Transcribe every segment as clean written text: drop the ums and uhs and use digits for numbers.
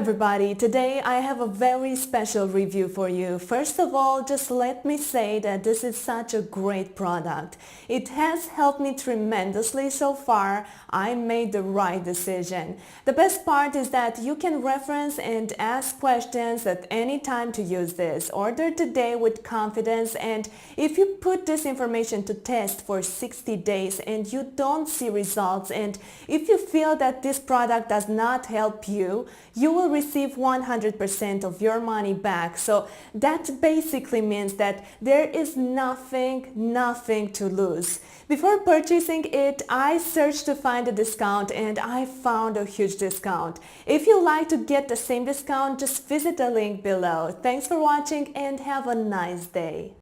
everybody, today I have a very special review for you. First of all, just let me say that this is such a great product. It has helped me tremendously so far. I made the right decision. The best part is that you can reference and ask questions at any time to use this. Order today with confidence, and if you put this information to test for 60 days and you don't see results, and if you feel that this product does not help you, you will receive 100% of your money back. So that basically means that there is nothing to lose. Before purchasing it, I searched to find a discount and I found a huge discount. If you'd like to get the same discount, just visit the link below. Thanks for watching and have a nice day.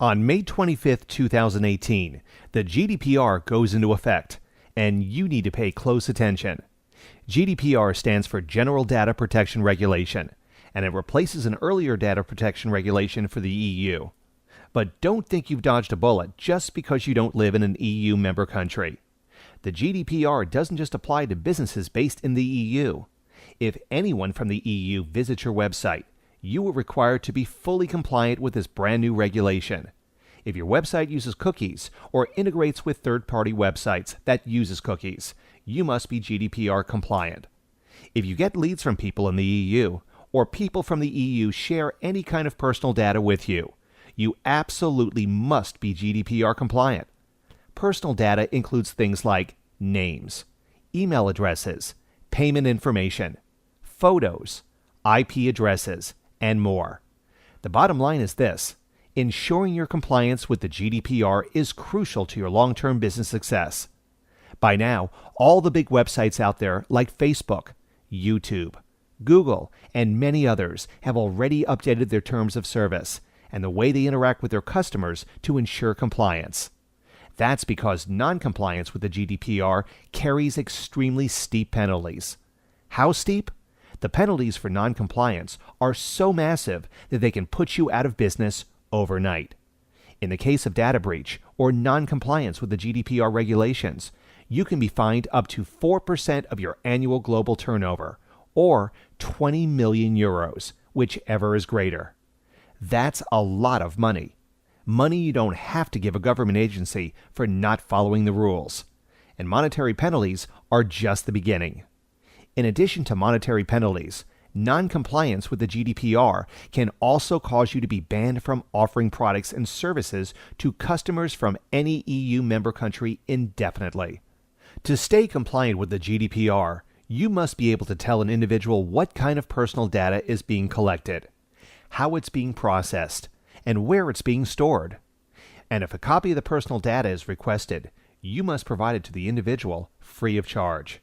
On May 25, 2018, the GDPR goes into effect, and you need to pay close attention. GDPR stands for General Data Protection Regulation, and it replaces an earlier data protection regulation for the EU. But don't think you've dodged a bullet just because you don't live in an EU member country. The GDPR doesn't just apply to businesses based in the EU. If anyone from the EU visits your website, you are required to be fully compliant with this brand new regulation. If your website uses cookies or integrates with third-party websites that uses cookies, you must be GDPR compliant. If you get leads from people in the EU, or people from the EU share any kind of personal data with you, you absolutely must be GDPR compliant. Personal data includes things like names, email addresses, payment information, photos, IP addresses, and more. The bottom line is this: ensuring your compliance with the GDPR is crucial to your long-term business success. By now, all the big websites out there like Facebook, YouTube, Google, and many others have already updated their terms of service and the way they interact with their customers to ensure compliance. That's because non-compliance with the GDPR carries extremely steep penalties. How steep? The penalties for non-compliance are so massive that they can put you out of business overnight. In the case of data breach or non-compliance with the GDPR regulations, you can be fined up to 4% of your annual global turnover, or 20 million euros, whichever is greater. That's a lot of money. Money you don't have to give a government agency for not following the rules. And monetary penalties are just the beginning. In addition to monetary penalties, non-compliance with the GDPR can also cause you to be banned from offering products and services to customers from any EU member country indefinitely. To stay compliant with the GDPR, you must be able to tell an individual what kind of personal data is being collected, how it's being processed, and where it's being stored. And if a copy of the personal data is requested, you must provide it to the individual free of charge.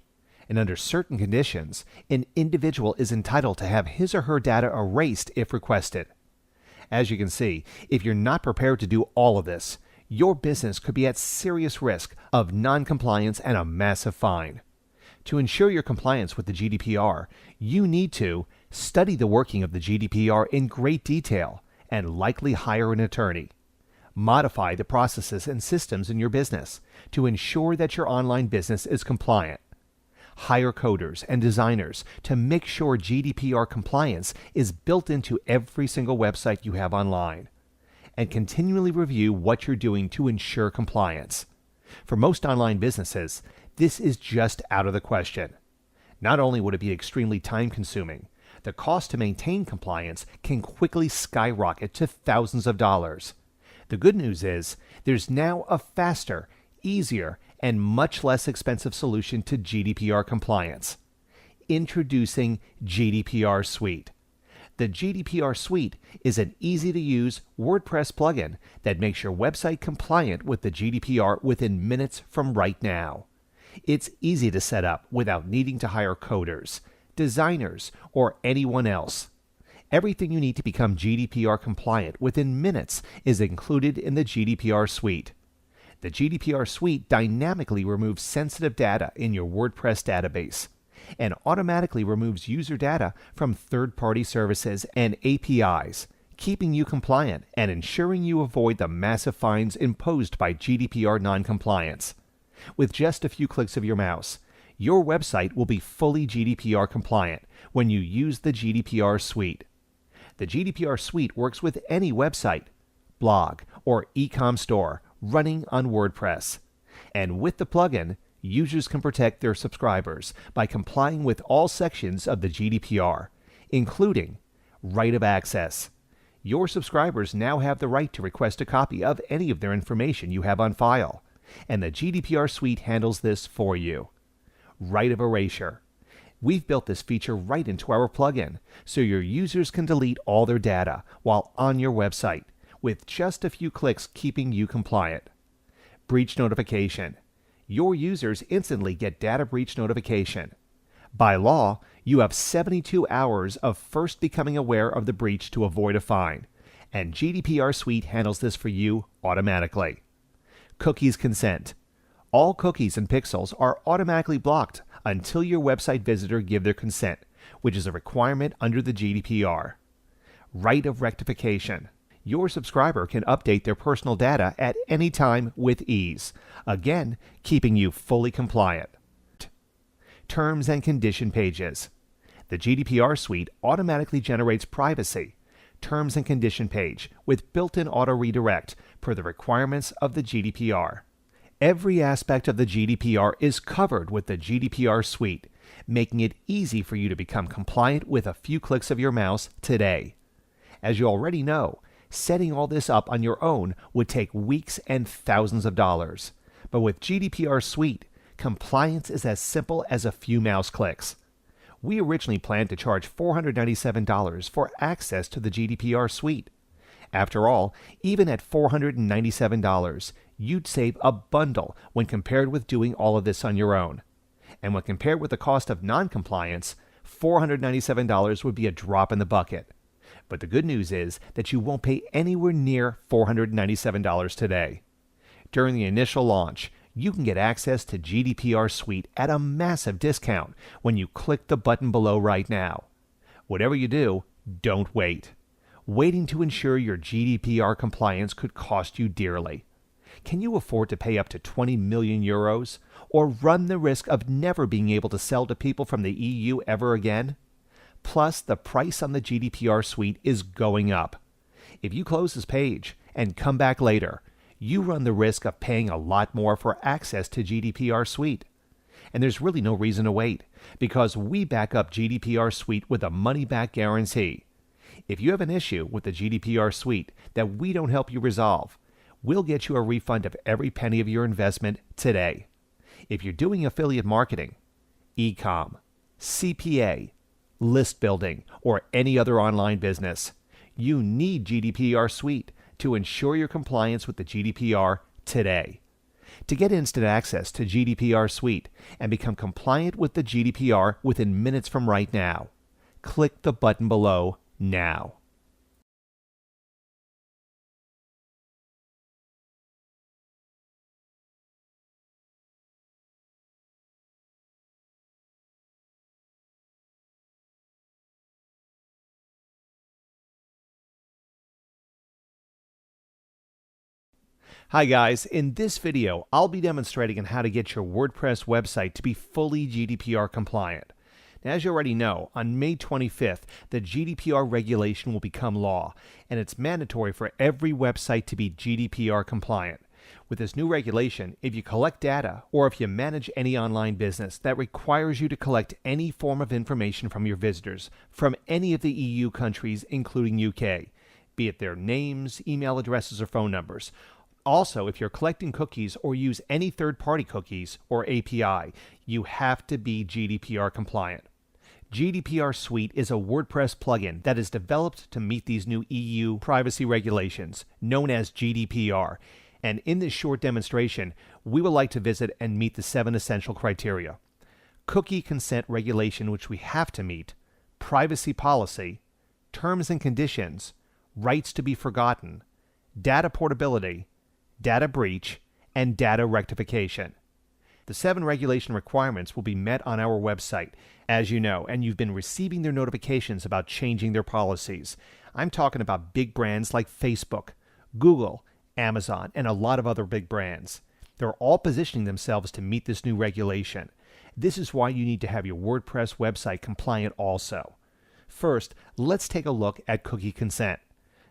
And under certain conditions, an individual is entitled to have his or her data erased if requested. As you can see, if you're not prepared to do all of this, your business could be at serious risk of non-compliance and a massive fine. To ensure your compliance with the GDPR, you need to study the working of the GDPR in great detail and likely hire an attorney. Modify the processes and systems in your business to ensure that your online business is compliant. Hire coders and designers to make sure GDPR compliance is built into every single website you have online. And continually review what you're doing to ensure compliance. For most online businesses, this is just out of the question. Not only would it be extremely time-consuming, the cost to maintain compliance can quickly skyrocket to thousands of dollars. The good news is, there's now a faster, easier, and much less expensive solution to GDPR compliance. Introducing GDPR Suite. The GDPR Suite is an easy-to-use WordPress plugin that makes your website compliant with the GDPR within minutes from right now. It's easy to set up without needing to hire coders, designers, or anyone else. Everything you need to become GDPR compliant within minutes is included in the GDPR Suite. The GDPR suite dynamically removes sensitive data in your WordPress database and automatically removes user data from third-party services and APIs, keeping you compliant and ensuring you avoid the massive fines imposed by GDPR noncompliance. With just a few clicks of your mouse, your website will be fully GDPR compliant when you use the GDPR suite. The GDPR suite works with any website, blog, or e-com store running on WordPress. And with the plugin, users can protect their subscribers by complying with all sections of the GDPR, including right of access. Your subscribers now have the right to request a copy of any of their information you have on file, and the GDPR suite handles this for you. Right of erasure. We've built this feature right into our plugin, so your users can delete all their data while on your website, with just a few clicks keeping you compliant. Breach notification. Your users instantly get data breach notification. By law, you have 72 hours of first becoming aware of the breach to avoid a fine, and GDPR Suite handles this for you automatically. Cookies consent. All cookies and pixels are automatically blocked until your website visitor give their consent, which is a requirement under the GDPR. Right of rectification. Your subscriber can update their personal data at any time with ease, again, keeping you fully compliant. Terms and condition pages. The GDPR suite automatically generates privacy, terms and condition page with built-in auto redirect per the requirements of the GDPR. Every aspect of the GDPR is covered with the GDPR suite, making it easy for you to become compliant with a few clicks of your mouse today. As you already know, setting all this up on your own would take weeks and thousands of dollars. But with GDPR Suite, compliance is as simple as a few mouse clicks. We originally planned to charge $497 for access to the GDPR Suite. After all, even at $497, you'd save a bundle when compared with doing all of this on your own. And when compared with the cost of non-compliance, $497 would be a drop in the bucket. But the good news is that you won't pay anywhere near $497 today. During the initial launch, you can get access to GDPR Suite at a massive discount when you click the button below right now. Whatever you do, don't wait. Waiting to ensure your GDPR compliance could cost you dearly. Can you afford to pay up to 20 million euros or run the risk of never being able to sell to people from the EU ever again? Plus, the price on the GDPR Suite is going up. If you close this page and come back later, you run the risk of paying a lot more for access to GDPR Suite. And there's really no reason to wait, because we back up GDPR Suite with a money-back guarantee. If you have an issue with the GDPR Suite that we don't help you resolve, we'll get you a refund of every penny of your investment today. If you're doing affiliate marketing, e-com, CPA, list building, or any other online business, you need GDPR Suite to ensure your compliance with the GDPR today. To get instant access to GDPR Suite and become compliant with the GDPR within minutes from right now, click the button below now. Hi guys, in this video, I'll be demonstrating on how to get your WordPress website to be fully GDPR compliant. Now, as you already know, on May 25th, the GDPR regulation will become law, and it's mandatory for every website to be GDPR compliant. With this new regulation, if you collect data or if you manage any online business that requires you to collect any form of information from your visitors from any of the EU countries, including UK, be it their names, email addresses, or phone numbers. Also, if you're collecting cookies or use any third-party cookies or API, you have to be GDPR compliant. GDPR Suite is a WordPress plugin that is developed to meet these new EU privacy regulations, known as GDPR. And in this short demonstration, we would like to visit and meet the 7 essential criteria. Cookie consent regulation, which we have to meet, privacy policy, terms and conditions, rights to be forgotten, data portability, data breach, and data rectification. The 7 regulation requirements will be met on our website, as you know, and you've been receiving their notifications about changing their policies. I'm talking about big brands like Facebook, Google, Amazon, and a lot of other big brands. They're all positioning themselves to meet this new regulation. This is why you need to have your WordPress website compliant also. First, let's take a look at cookie consent.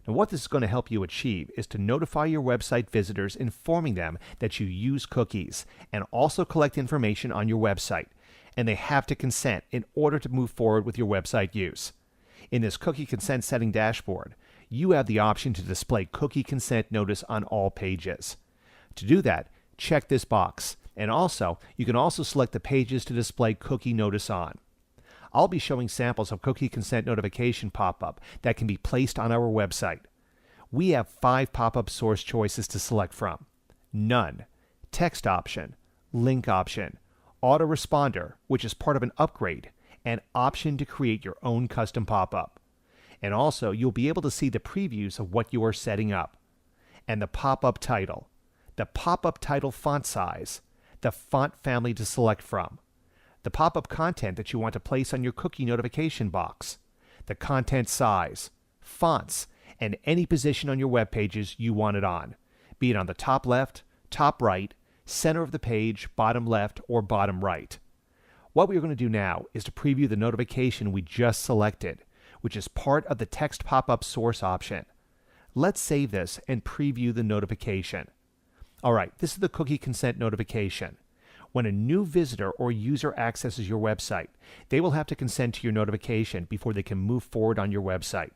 Now, what this is going to help you achieve is to notify your website visitors, informing them that you use cookies, and also collect information on your website, and they have to consent in order to move forward with your website use. In this cookie consent setting dashboard, you have the option to display cookie consent notice on all pages. To do that, check this box, and also you can also select the pages to display cookie notice on. I'll be showing samples of cookie consent notification pop-up that can be placed on our website. We have 5 pop-up source choices to select from: None, Text Option, Link Option, Autoresponder, which is part of an upgrade, and Option to create your own custom pop-up. And also, you'll be able to see the previews of what you are setting up, and the pop-up title, the pop-up title font size, the font family to select from, the pop-up content that you want to place on your cookie notification box, the content size, fonts, and any position on your web pages you want it on, be it on the top left, top right, center of the page, bottom left, or bottom right. What we're going to do now is to preview the notification we just selected, which is part of the text pop-up source option. Let's save this and preview the notification. All right, this is the cookie consent notification. When a new visitor or user accesses your website, they will have to consent to your notification before they can move forward on your website.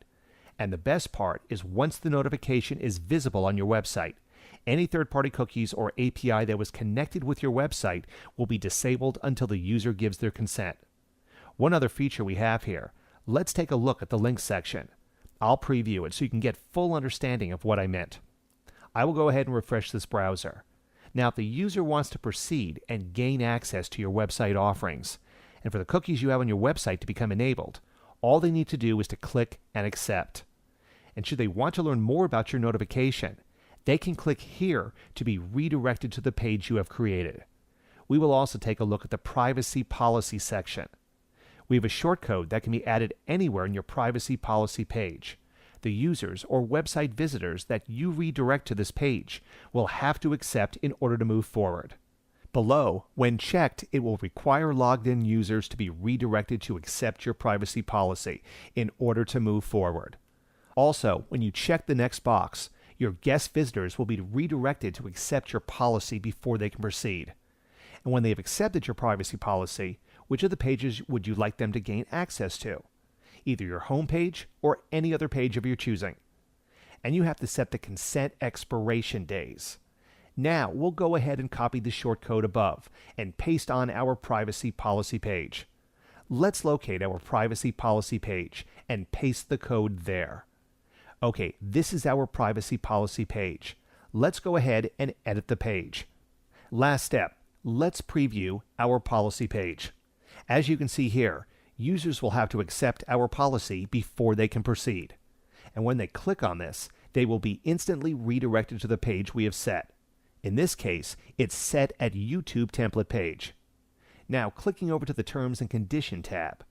And the best part is once the notification is visible on your website, any third-party cookies or API that was connected with your website will be disabled until the user gives their consent. One other feature we have here, let's take a look at the links section. I'll preview it so you can get full understanding of what I meant. I will go ahead and refresh this browser. Now, if the user wants to proceed and gain access to your website offerings, and for the cookies you have on your website to become enabled, all they need to do is to click and accept. And should they want to learn more about your notification, they can click here to be redirected to the page you have created. We will also take a look at the privacy policy section. We have a shortcode that can be added anywhere in your privacy policy page. The users or website visitors that you redirect to this page will have to accept in order to move forward. Below, when checked, it will require logged-in users to be redirected to accept your privacy policy in order to move forward. Also, when you check the next box, your guest visitors will be redirected to accept your policy before they can proceed. And when they have accepted your privacy policy, which of the pages would you like them to gain access to? Either your home page or any other page of your choosing. And you have to set the consent expiration days. Now we'll go ahead and copy the shortcode above and paste on our privacy policy page. Let's locate our privacy policy page and paste the code there. Okay, this is our privacy policy page. Let's go ahead and edit the page. Last step, let's preview our policy page. As you can see here, users will have to accept our policy before they can proceed. And when they click on this, they will be instantly redirected to the page we have set. In this case, it's set at YouTube template page. Now, clicking over to the Terms and Condition tab.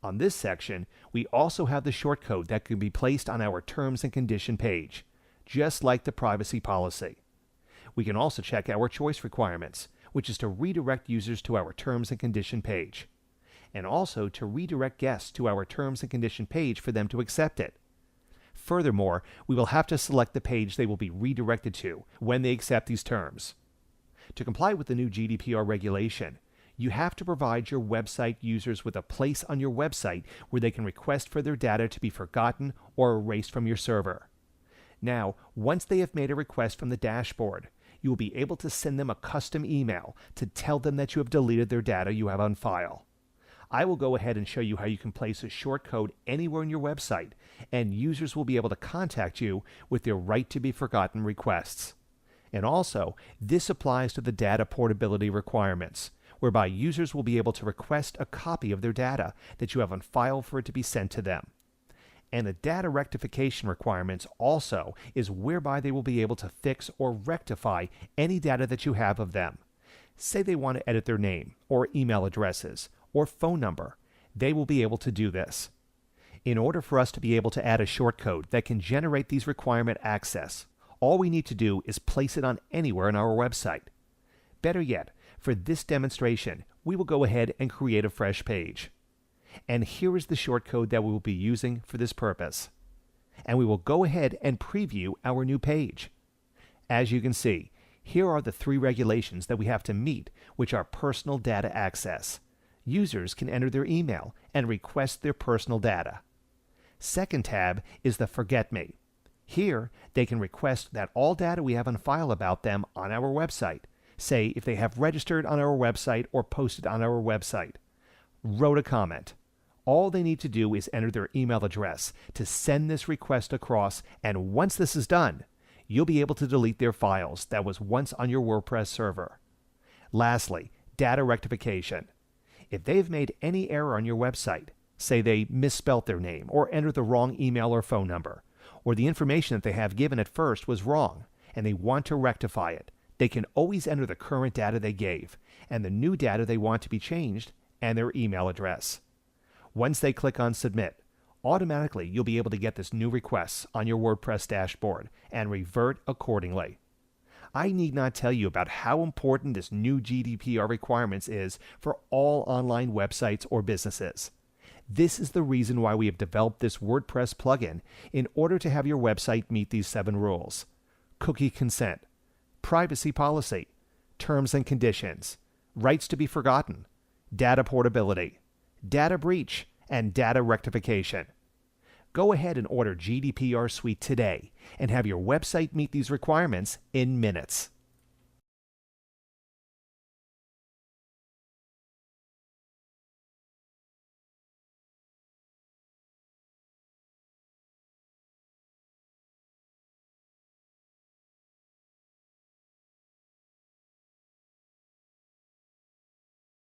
On this section, we also have the shortcode that can be placed on our Terms and Condition page, just like the privacy policy. We can also check our choice requirements, which is to redirect users to our Terms and Condition page, and also to redirect guests to our Terms and Condition page for them to accept it. Furthermore, we will have to select the page they will be redirected to when they accept these terms. To comply with the new GDPR regulation, you have to provide your website users with a place on your website where they can request for their data to be forgotten or erased from your server. Now, once they have made a request from the dashboard, you will be able to send them a custom email to tell them that you have deleted their data you have on file. I will go ahead and show you how you can place a shortcode anywhere on your website, and users will be able to contact you with their right to be forgotten requests. And also, this applies to the data portability requirements, whereby users will be able to request a copy of their data that you have on file for it to be sent to them. And the data rectification requirements also is whereby they will be able to fix or rectify any data that you have of them. Say they want to edit their name or email addresses or phone number. They will be able to do this. In order for us to be able to add a shortcode that can generate these requirement access, all we need to do is place it on anywhere on our website. Better yet, for this demonstration, we will go ahead and create a fresh page. And here is the shortcode that we will be using for this purpose. And we will go ahead and preview our new page. As you can see, here are the 3 regulations that we have to meet, which are personal data access. Users can enter their email and request their personal data. Second tab is the Forget Me. Here, they can request that all data we have on file about them on our website, say if they have registered on our website or posted on our website, wrote a comment. All they need to do is enter their email address to send this request across, and once this is done, you'll be able to delete their files that was once on your WordPress server. Lastly, data rectification. If they've made any error on your website, say they misspelt their name or entered the wrong email or phone number, or the information that they have given at first was wrong and they want to rectify it, they can always enter the current data they gave and the new data they want to be changed and their email address. Once they click on Submit, automatically you'll be able to get this new request on your WordPress dashboard and revert accordingly. I need not tell you about how important this new GDPR requirements is for all online websites or businesses. This is the reason why we have developed this WordPress plugin in order to have your website meet these 7 rules: cookie consent, privacy policy, terms and conditions, rights to be forgotten, data portability, data breach, and data rectification. Go ahead and order GDPR Suite today and have your website meet these requirements in minutes.